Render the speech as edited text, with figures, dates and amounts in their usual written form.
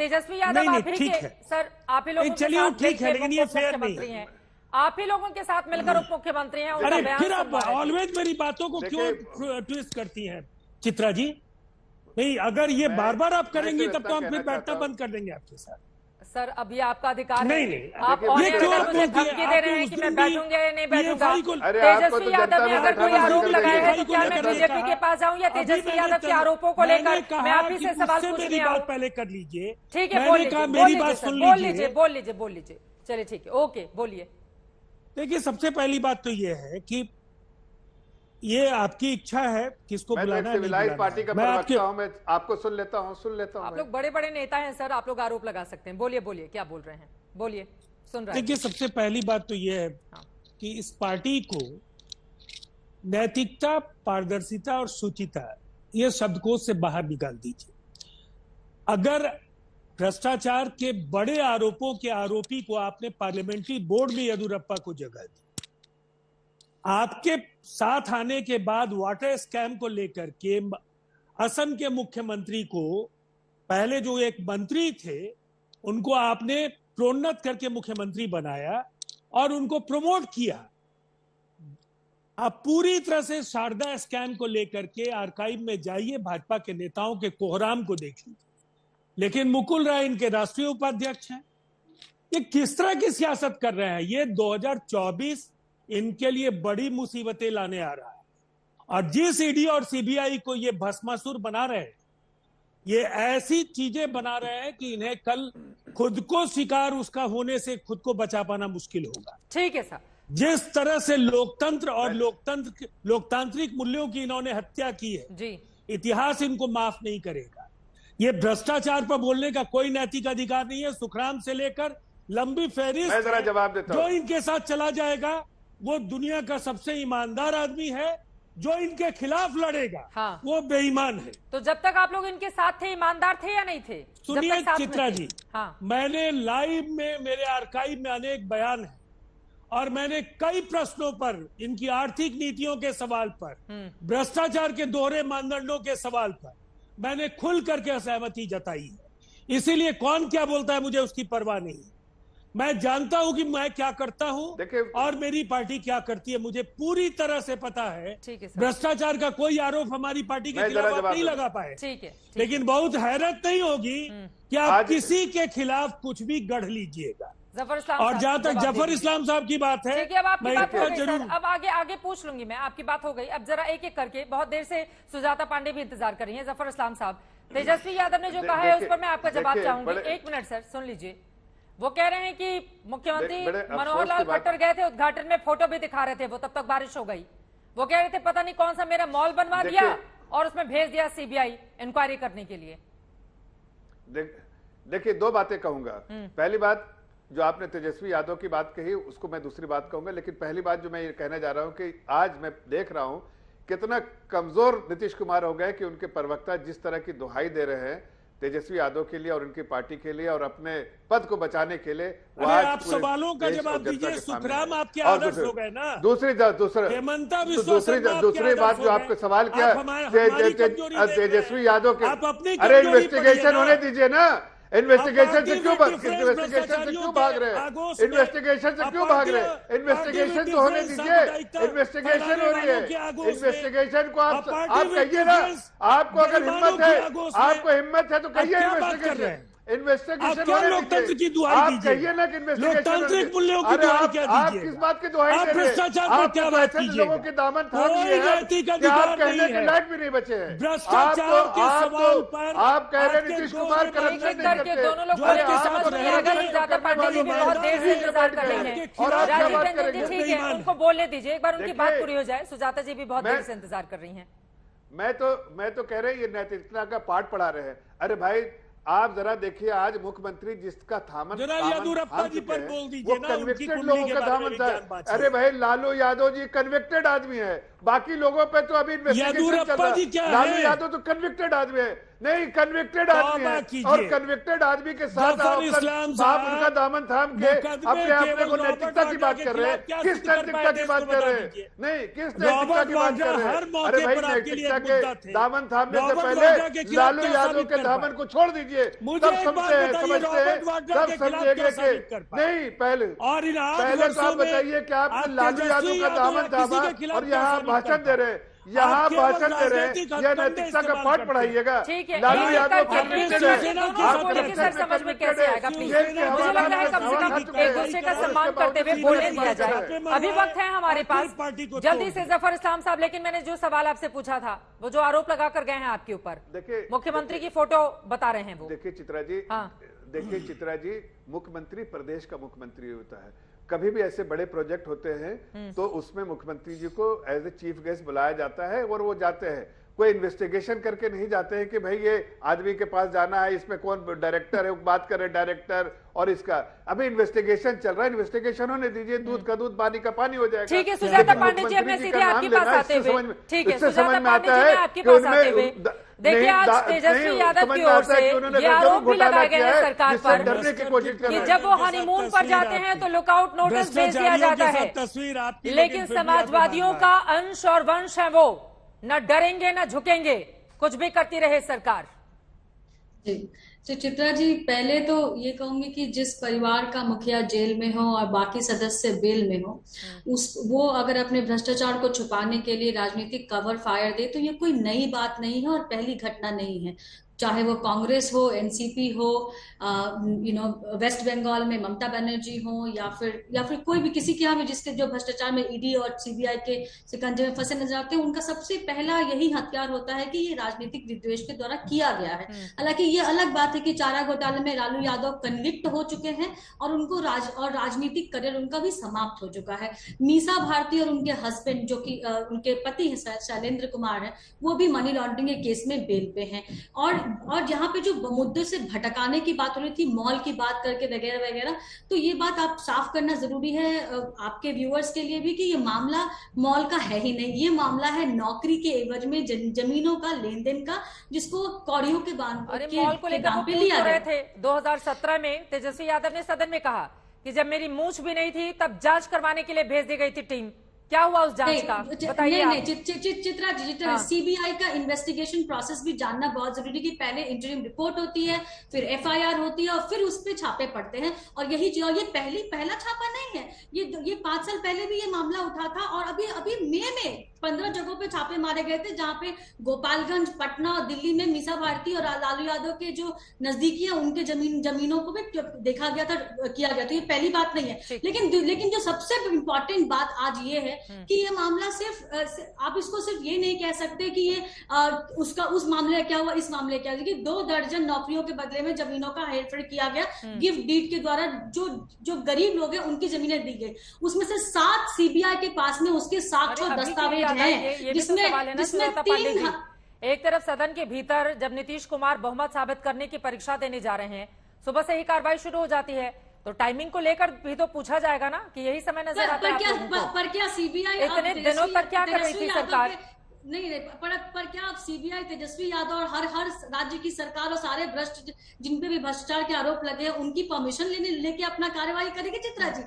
तेजस्वी यादव आप ही के सर, आप ही लोगों के चलिए साथ ठीक है, लेकिन ये फेयर नहीं मुख्यमंत्री हैं, आप ही लोगों के साथ मिलकर उप मुख्यमंत्री हैं। अरे फिर आप ऑलवेज मेरी बातों को क्यों ट्विस्ट करती हैं चित्रा जी? नहीं, अगर ये बार बार आप करेंगी तब तो हम फिर बैठना बंद कर देंगे आपके साथ। सर अभी आपका अधिकार है। नहीं, आप ये क्यों आप मुझे धमकी दे रहे हैं कि मैं बैठूंगा या नहीं बैठूंगा? तेजस्वी यादव ने अगर कोई आरोप लगाए हैं तो क्या मैं बीजेपी के पास जाऊं या तेजस्वी यादव के आरोपों को लेकर मैं आप ही से सवाल पूछने आऊं? पहले कर लीजिए, ठीक है, बोल लीजिए। चलिए ठीक है, ओके बोलिए। देखिए, सबसे पहली बात तो ये है कि ये आपकी इच्छा है किसको बुलाना है, सिविलाइज पार्टी का प्रवक्ता हूं, मैं आपको सुन लेता हूं। आप लोग बड़े बड़े नेता हैं सर, आप लोग आरोप लगा सकते हैं। बोलिए क्या बोल रहे हैं, बोलिए, सुन रहे हैं। देखिए, सबसे पहली बात तो ये है कि इस पार्टी को नैतिकता, पारदर्शिता और शुचिता, ये शब्दकोश से बाहर निकाल दीजिए। अगर भ्रष्टाचार के बड़े आरोपों के आरोपी को आपने पार्लियामेंट्री बोर्ड में येदियुरप्पा को जगह दी, आपके साथ आने के बाद वाटर स्कैम को लेकर के असम के मुख्यमंत्री को, पहले जो एक मंत्री थे उनको आपने प्रोन्नत करके मुख्यमंत्री बनाया और उनको प्रमोट किया। आप पूरी तरह से शारदा स्कैम को लेकर के आर्काइव में जाइए, भाजपा के नेताओं के कोहराम को देख लीजिए। लेकिन मुकुल राय इनके राष्ट्रीय उपाध्यक्ष हैं। ये किस तरह की सियासत कर रहे हैं? ये 2024 इनके लिए बड़ी मुसीबतें लाने आ रहा है। और जिस ईडी और सीबीआई को ये भस्मासुर बना रहे हैं, ये ऐसी चीजें बना रहे हैं कि इन्हें कल खुद को शिकार उसका होने से खुद को बचा पाना मुश्किल होगा। ठीक है सर। जिस तरह से लोकतंत्र और लोकतांत्रिक मूल्यों की इन्होंने हत्या की है जी, इतिहास इनको माफ नहीं करेगा। ये भ्रष्टाचार पर बोलने का कोई नैतिक अधिकार नहीं है। सुखराम से लेकर लंबी फहरिस्त जरा जवाब देता जो इनके साथ चला जाएगा वो दुनिया का सबसे ईमानदार आदमी है। जो इनके खिलाफ लड़ेगा वो बेईमान है। तो जब तक आप लोग इनके साथ थे, ईमानदार थे या नहीं थे? सुनिए चित्रा जी, मैंने लाइव में, मेरे आर्काइव में अनेक बयान है और मैंने कई प्रश्नों पर, इनकी आर्थिक नीतियों के सवाल पर, भ्रष्टाचार के दोहरे मानदंडों के सवाल पर मैंने खुल करके असहमति जताई है। इसीलिए कौन क्या बोलता है मुझे उसकी परवाह नहीं है। मैं जानता हूं कि मैं क्या करता हूं और मेरी पार्टी क्या करती है, मुझे पूरी तरह से पता है। भ्रष्टाचार का कोई आरोप हमारी पार्टी के खिलाफ आप नहीं लगा पाए। लेकिन बहुत हैरत नहीं होगी कि आप किसी के खिलाफ कुछ भी गढ़ लीजिएगा। और जहां तक जफर इस्लाम साहब की बात है, अब आपकी बात हो गई सर, अब आगे पूछ लूंगी मैं। आपकी बात हो गई, अब जरा एक एक करके, बहुत देर से सुजाता पांडे भी इंतजार कर रही हैं। जफर इस्लाम साहब, तेजस्वी यादव ने जो कहा है उस पर मैं आपका जवाब चाहूंगी। 1 मिनट सर, सुन लीजिए। वो कह रहे हैं कि मुख्यमंत्री मनोहर लाल खट्टर गए थे उद्घाटन में, फोटो भी दिखा रहे थे वो, तब तक बारिश हो गई। वो कह रहे थे पता नहीं कौन सा मेरा मॉल बनवा दिया और उसमें भेज दिया सीबीआई इंक्वायरी करने के लिए। देखिए, 2 बातें कहूंगा। पहली बात, जो आपने तेजस्वी यादव की बात कही उसको मैं दूसरी बात कहूंगा, लेकिन पहली बात जो मैं ये कहना जा रहा हूं कि आज मैं देख रहा हूं कितना कमजोर नीतीश कुमार हो गए कि उनके प्रवक्ता जिस तरह की दुहाई दे रहे हैं तेजस्वी यादव के लिए और उनकी पार्टी के लिए और अपने पद को बचाने के लिए। आप सवालों का जवाब दीजिए। सुखराम आपके आदर्श हो गए ना। दूसरी बात जो आपको सवाल किया तेजस्वी यादव के, अरे इन्वेस्टिगेशन होने दीजिए ना। इन्वेस्टिगेशन से क्यों भाग रहे हैं? इन्वेस्टिगेशन से क्यों भाग रहे हैं? इन्वेस्टिगेशन तो होने दीजिए। इन्वेस्टिगेशन हो रही है, इन्वेस्टिगेशन को आप कहिए ना। आपको अगर हिम्मत है, तो कहिए इन्वेस्टिगेशन लोकतंत्र की दुहाई कहिए ना कि लोकतांत्रिक मूल्यों की दुहाई क्या आप किस बात की दुहाई दे रहे हैं? भ्रष्टाचार पर क्या बात कीजिए? लोगों के दामन थाम लिए हैं कि आप कहने के लायक भी नहीं बचे हैं। भ्रष्टाचार के सवाल पर आप कह रहे हैं नीतीश कुमार करप्शन नहीं करते। दोनों लोग सुजाता पांडे भी बहुत देर से इंतजार कर रही हैं और राजीव रंजन जी ठीक है, उनको बोलने दीजिए, एक बार उनकी बात पूरी हो जाए। सुजाता जी भी बहुत देर से इंतजार कर रही हैं। मैं तो कह रहे हैं ये नैतिकता का पाठ पढ़ा रहे हैं। अरे भाई, आप जरा देखिए, आज मुख्यमंत्री जिसका थामन वो कन्विक्टेड लोगों का थामन था। अरे भाई, लालू यादव जी कन्विक्टेड आदमी है, बाकी लोगों पे तो अभी इन्वेस्टिगेशन चल रहा है। लालू यादव तो कन्विक्टेड आदमी है। नहीं, कन्विक्टेड आदमी है और कन्विक्टेड आदमी के साथ आप उनका दामन थाम के अपने को नैतिकता की बात कर रहे हैं। किस नैतिकता की बात कर रहे हैं? नहीं, किस नैतिकता की बात कर रहे हैं? अरे भाई, नैतिकता के दामन थामने से पहले लालू यादव के दामन को छोड़ दीजिए, तब समझते तब समझेंगे कि नहीं। पहले तो आप बताइए कि आपने लालू यादव का दामन थामा और यहाँ भाषण दे रहे हैं, यहाँ भाषण दे रहे हैं, यह नैतिकता का पाठ पढ़ाइएगा। लालू यादव सर समझ में कैसे आएगा? प्लीज, मुझे लग रहा है कम से कम एक दूसरे का सम्मान करते हुए बोलने दिया जाए। अभी वक्त है हमारे पास, जल्दी से जफर इस्लाम साहब। लेकिन मैंने जो सवाल आपसे पूछा था, वो जो आरोप लगा कर गए हैं आपके ऊपर, देखिए मुख्यमंत्री की फोटो बता रहे हैं वो। देखिए चित्रा जी, देखिए चित्रा जी, मुख्यमंत्री प्रदेश का मुख्यमंत्री होता है। कभी भी ऐसे बड़े प्रोजेक्ट होते हैं तो उसमें मुख्यमंत्री जी को एज ए चीफ गेस्ट बुलाया जाता है और वो जाते हैं। कोई इन्वेस्टिगेशन करके नहीं जाते हैं कि भाई ये आदमी के पास जाना है, इसमें कौन डायरेक्टर है, बात करें डायरेक्टर और इसका। अभी इन्वेस्टिगेशन चल रहा है, इन्वेस्टिगेशन होने दीजिए, दूध का दूध पानी का पानी हो जाएगा। ठीक है सुजाता पांडे जी, अपने सीधे आपके पास आते हुए, ठीक है सुजाता पांडे जी, मैं आपके पास आते हुए, देखिए आज तेजस्वी यादव की ओर से ये आरोप भी लगाए गए हैं सरकार पर कि जब वो हनीमून पर जाते हैं तो लुकआउट नोटिस भेज दिया जाता है, लेकिन समाजवादियों का अंश और वंश है वो, न डरेंगे न झुकेंगे, कुछ भी करती रहे सरकार। जी तो चित्रा जी, पहले तो ये कहूंगी कि जिस परिवार का मुखिया जेल में हो और बाकी सदस्य बेल में हो, वो अगर अपने भ्रष्टाचार को छुपाने के लिए राजनीतिक कवर फायर दे तो ये कोई नई बात नहीं है और पहली घटना नहीं है। चाहे वो कांग्रेस हो, एनसीपी हो, वेस्ट बंगाल में ममता बनर्जी हो, या फिर कोई भी किसी के यहाँ भी जिसके जो भ्रष्टाचार में ईडी और सीबीआई के शिकंजे में फंसे नजर आते हैं, उनका सबसे पहला यही हथियार होता है कि ये राजनीतिक विद्वेष के द्वारा किया गया है। हालांकि ये अलग बात है कि चारा घोटाले में लालू यादव कन्विक्ट हो चुके हैं और उनको राजनीतिक करियर उनका भी समाप्त हो चुका है। मीसा भारती और उनके हस्बैंड जो कि उनके पति है शैलेंद्र कुमार है, वो भी मनी लॉन्ड्रिंग के केस में बेल पे हैं। और जहां पे जो मुद्दे से भटकाने की बात हो रही थी, मॉल की बात करके वगैरह वगैरह, तो ये बात आप साफ करना जरूरी है आपके व्यूअर्स के लिए भी कि ये मामला मॉल का है ही नहीं, ये मामला है नौकरी के एवज में जमीनों का लेन देन का, जिसको कौड़ियों के बांध मॉल को लेकर वो लिया रहे थे। 2017 में तेजस्वी यादव ने सदन में कहा कि जब मेरी मूंछ भी नहीं थी तब जांच करवाने के लिए भेज दी गई थी टीम। क्या हुआ उस जांच का, बताइए। चित्रा, सीबीआई का इन्वेस्टिगेशन प्रोसेस भी जानना बहुत जरूरी कि पहले इंटरिम रिपोर्ट होती है, फिर एफआईआर होती है और फिर उस पर छापे पड़ते हैं। और ये पहला छापा नहीं है, ये 5 साल पहले भी ये मामला उठा था और अभी मई में 15 जगहों पे छापे मारे गए थे, जहां पे गोपालगंज, पटना और दिल्ली में मीसा भारती और लालू यादव के जो नजदीकी है उनके जमीनों को भी देखा गया था, किया गया। तो ये पहली बात नहीं है। लेकिन जो सबसे इंपॉर्टेंट बात आज ये है कि ये मामला सिर्फ आप इसको सिर्फ ये नहीं कह सकते कि ये उस मामले क्या हुआ, इस मामले क्या हुआ। 2 दर्जन नौकरियों के बदले में जमीनों का हेरफेर किया गया, गिफ्ट डीड के द्वारा जो गरीब लोग हैं उनकी जमीनें दी गई। उसमें से 7 सीबीआई के पास में उसके साक्ष्य और दस्तावेज हैं, जिसमें 3 एक तरफ सदन के भीतर जब नीतीश कुमार बहुमत साबित करने की परीक्षा देने जा रहे हैं, सुबह से ही कार्रवाई शुरू हो जाती है, तो टाइमिंग को लेकर भी तो पूछा जाएगा ना कि यही समय नजर आता है। पर क्या सीबीआई इतने दिनों तक क्या कर रही थी सरकार? नहीं, पर क्या आप सीबीआई, तेजस्वी यादव और हर राज्य की सरकार और सारे भ्रष्ट जिन पे भी भ्रष्टाचार के आरोप लगे हैं उनकी परमिशन लेके अपना कार्रवाई करेगी चित्रा जी?